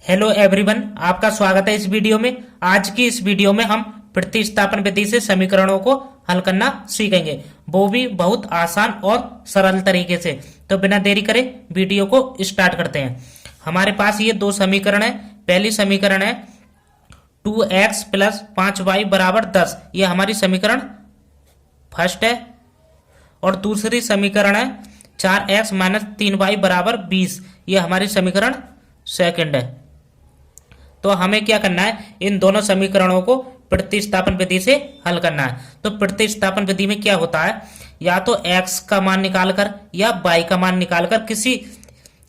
Hello everyone, आपका स्वागत है इस वीडियो में। आज की इस वीडियो में हम प्रतिस्थापन विधि से समीकरणों को हल करना सीखेंगे, वो भी बहुत आसान और सरल तरीके से। तो बिना देरी करे वीडियो को स्टार्ट करते हैं। हमारे पास ये दो समीकरण है। पहली समीकरण है 2x प्लस 5y बराबर 10, ये हमारी समीकरण फर्स्ट है। और दूसरी समीकरण है 4x माइनस 3y बराबर 20, ये हमारी समीकरण सेकंड है। तो हमें क्या करना है, इन दोनों समीकरणों को प्रतिस्थापन विधि से हल करना है। तो प्रतिस्थापन विधि में क्या होता है, या तो x का मान निकालकर या y का मान निकालकर किसी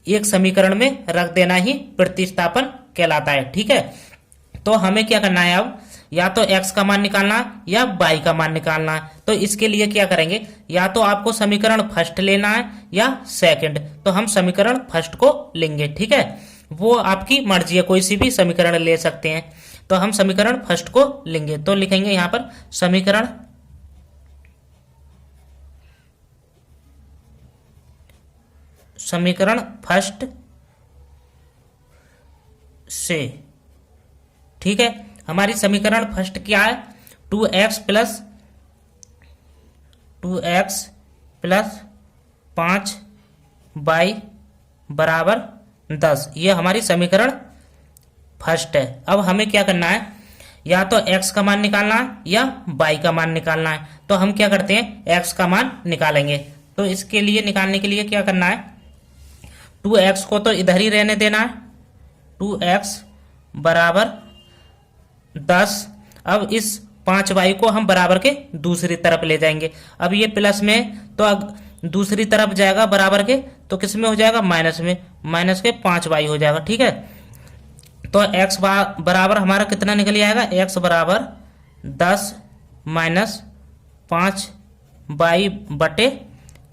एक समीकरण में रख देना ही प्रतिस्थापन कहलाता है। ठीक है, तो हमें क्या करना है, अब या तो x का मान निकालना है या y का मान निकालना है। तो इसके लिए क्या करेंगे, या तो आपको समीकरण फर्स्ट लेना है या सेकंड। तो हम समीकरण फर्स्ट को लेंगे। ठीक है, वो आपकी मर्जी है, कोई सी भी समीकरण ले सकते हैं। तो हम समीकरण फर्स्ट को लेंगे। तो लिखेंगे यहां पर समीकरण फर्स्ट से। ठीक है, हमारी समीकरण फर्स्ट क्या है, 2x प्लस 5y बराबर 10, ये हमारी समीकरण फर्स्ट है। अब हमें क्या करना है, या तो x का मान निकालना है या y का मान निकालना है। तो हम क्या करते हैं, x का मान निकालेंगे। तो इसके लिए निकालने के लिए क्या करना है, 2x को तो इधर ही रहने देना है, 2x बराबर 10। अब इस 5y को हम बराबर के दूसरी तरफ ले जाएंगे। अब ये प्लस में तो दूसरी तरफ जाएगा बराबर के, तो किस में हो जाएगा, माइनस में, माइनस के 5y हो जाएगा। ठीक है, तो x बराबर हमारा कितना निकल आएगा, x बराबर 10 माइनस 5y बटे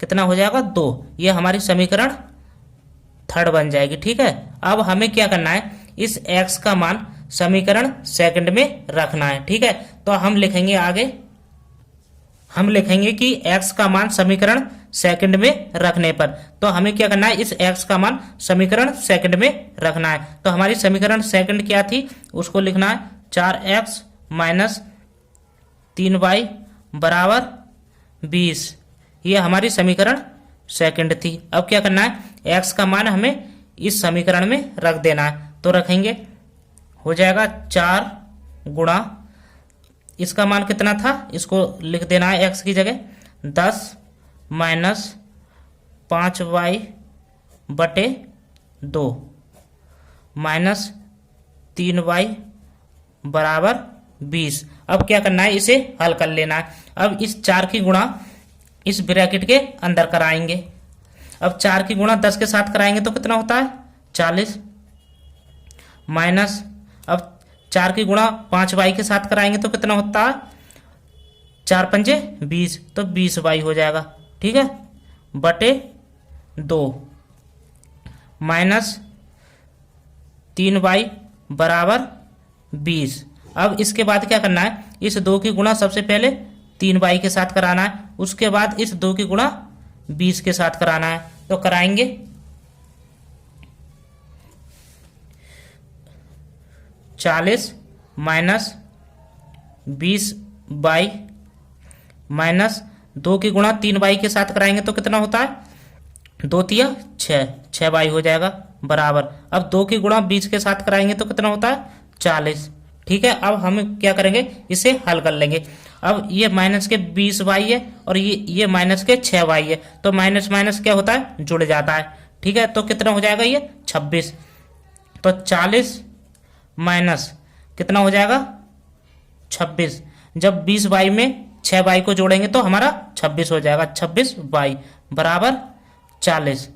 कितना हो जाएगा, 2। ये हमारी समीकरण थर्ड बन जाएगी। ठीक है, अब हमें क्या करना है, इस x का मान समीकरण सेकंड में रखना है। ठीक है, तो हम लिखेंगे आगे, हम लिखेंगे कि x का मान समीकरण सेकंड में रखने पर, तो हमें क्या करना है, इस x का मान समीकरण सेकंड में रखना है। तो हमारी समीकरण सेकंड क्या थी, उसको लिखना है 4x माइनस 3y बराबर 20, ये हमारी समीकरण सेकंड थी। अब क्या करना है, x का मान हमें इस समीकरण में रख देना है। तो रखेंगे, हो जाएगा 4 गुणा, इसका मान कितना था, इसको लिख देना है x की जगह, 10 माइनस 5y बटे 2 माइनस 3y बराबर 20। अब क्या करना है, इसे हल कर लेना है। अब इस 4 की गुणा इस ब्रैकेट के अंदर कराएंगे। अब 4 की गुणा 10 के साथ कराएंगे तो कितना होता है, 40 माइनस, अब 4 की गुणा 5y के साथ कराएंगे तो कितना होता है, 4 पंजे 20, तो 20y हो जाएगा। ठीक है, बटे 2 माइनस 3y बराबर 20। अब इसके बाद क्या करना है, इस 2 की गुणा सबसे पहले 3y के साथ कराना है, उसके बाद इस 2 की गुणा 20 के साथ कराना है। तो कराएंगे, 40 माइनस 20y माइनस 2 की गुणा 3y के साथ कराएंगे तो कितना होता है, 2 तिया 6y हो जाएगा बराबर। अब 2 की गुणा 20 के साथ कराएंगे तो कितना होता है, 40। ठीक है, अब हम क्या करेंगे, इसे हल कर लेंगे। अब ये माइनस के 20y है और ये माइनस के 6y है, तो माइनस माइनस क्या होता है, जुड़ जाता है। ठीक है, तो कितना हो जाएगा, ये 26। तो 40 माइनस कितना हो जाएगा, 26। जब 20y में 6y को जोड़ेंगे तो हमारा 26 हो जाएगा, 26y बराबर 40।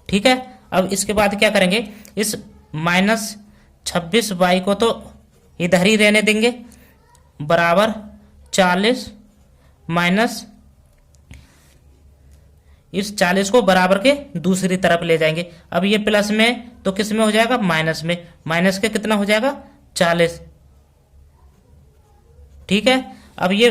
ठीक है, अब इसके बाद क्या करेंगे, इस माइनस 26y को तो इधर ही रहने देंगे, बराबर 40 माइनस इस 40 को बराबर के दूसरी तरफ ले जाएंगे। अब ये प्लस में तो किस में हो जाएगा, माइनस में, माइनस के कितना हो जाएगा, 40। ठीक है, अब ये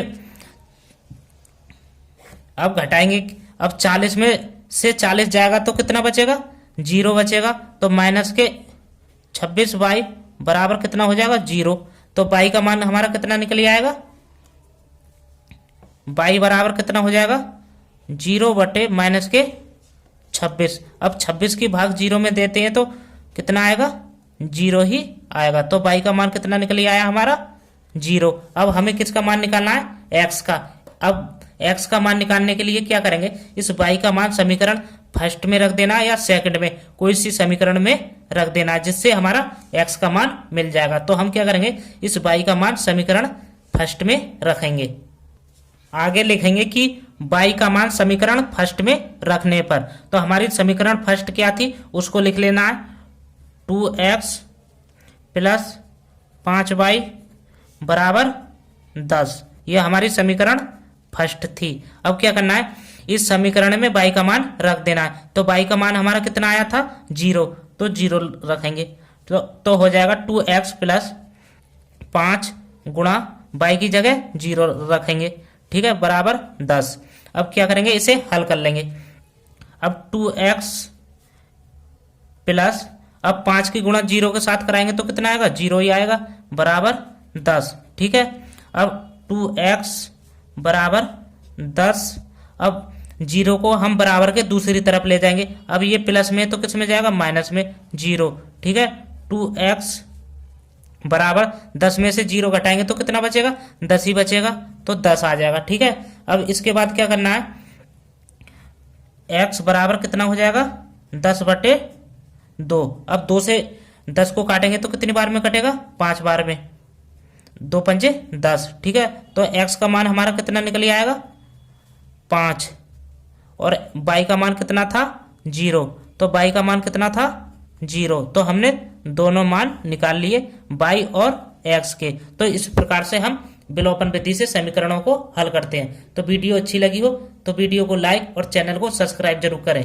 अब घटाएंगे, अब 40 में से 40 जाएगा तो कितना बचेगा, 0 बचेगा। तो माइनस के 26y बराबर कितना हो जाएगा 0। तो y का मान हमारा कितना निकल आएगा, y बराबर कितना हो जाएगा 0 बटे माइनस के 26। अब 26 की भाग 0 में देते हैं तो कितना आएगा 0 ही आएगा। तो y का मान कितना निकल आया हमारा 0। अब हमें किसका मान निकालना है, x का। अब x का मान निकालने के लिए क्या करेंगे, इस y का मान समीकरण फर्स्ट में रख देना या सेकंड में, कोई सी समीकरण में रख देना, जिससे हमारा x का मान मिल जाएगा। तो हम क्या करेंगे, इस y का मान समीकरण फर्स्ट में रखेंगे। आगे लिखेंगे कि y का मान समीकरण फर्स्ट में रखने पर, तो हमारी समीकरण फर्स्ट क्या थी उसको लिख लेना है 2x प्लस 5y बराबर 10। यह हमारी समीकरण फर्स्ट थी। अब क्या करना है, इस समीकरण में y का मान रख देना है। तो y का मान हमारा कितना आया था 0, तो 0 रखेंगे। तो हो जाएगा 2x प्लस 5 गुणा y की जगह 0 रखेंगे, ठीक है, बराबर 10। अब क्या करेंगे, इसे हल कर लेंगे। अब 2x प्लस, अब 5 की गुणा 0 के साथ कराएंगे तो कितना आएगा 0 ही आएगा, बराबर 10, ठीक है। अब 2x बराबर 10, अब 0 को हम बराबर के दूसरी तरफ ले जाएंगे। अब ये प्लस में तो किस में जाएगा, माइनस में 0, ठीक है। 2x बराबर 10 में से 0 घटाएंगे तो कितना बचेगा, 10 ही बचेगा, तो 10 आ जाएगा, ठीक है। अब इसके बाद क्या करना है, x बराबर कितना हो जाएगा 10 बटे 2। अब 2 से 10 को काटेंगे तो कितनी बार में कटेगा, 5 बार में, 2 पंजे 10, ठीक है। तो x का मान हमारा कितना निकल आएगा 5, और y का मान कितना था 0। तो y का मान कितना था 0, तो हमने दोनों मान निकाल लिए y और x के। तो इस प्रकार से हम विलोपन विधि से समीकरणों को हल करते हैं। तो वीडियो अच्छी लगी हो तो वीडियो को लाइक और चैनल को सब्सक्राइब जरूर करें।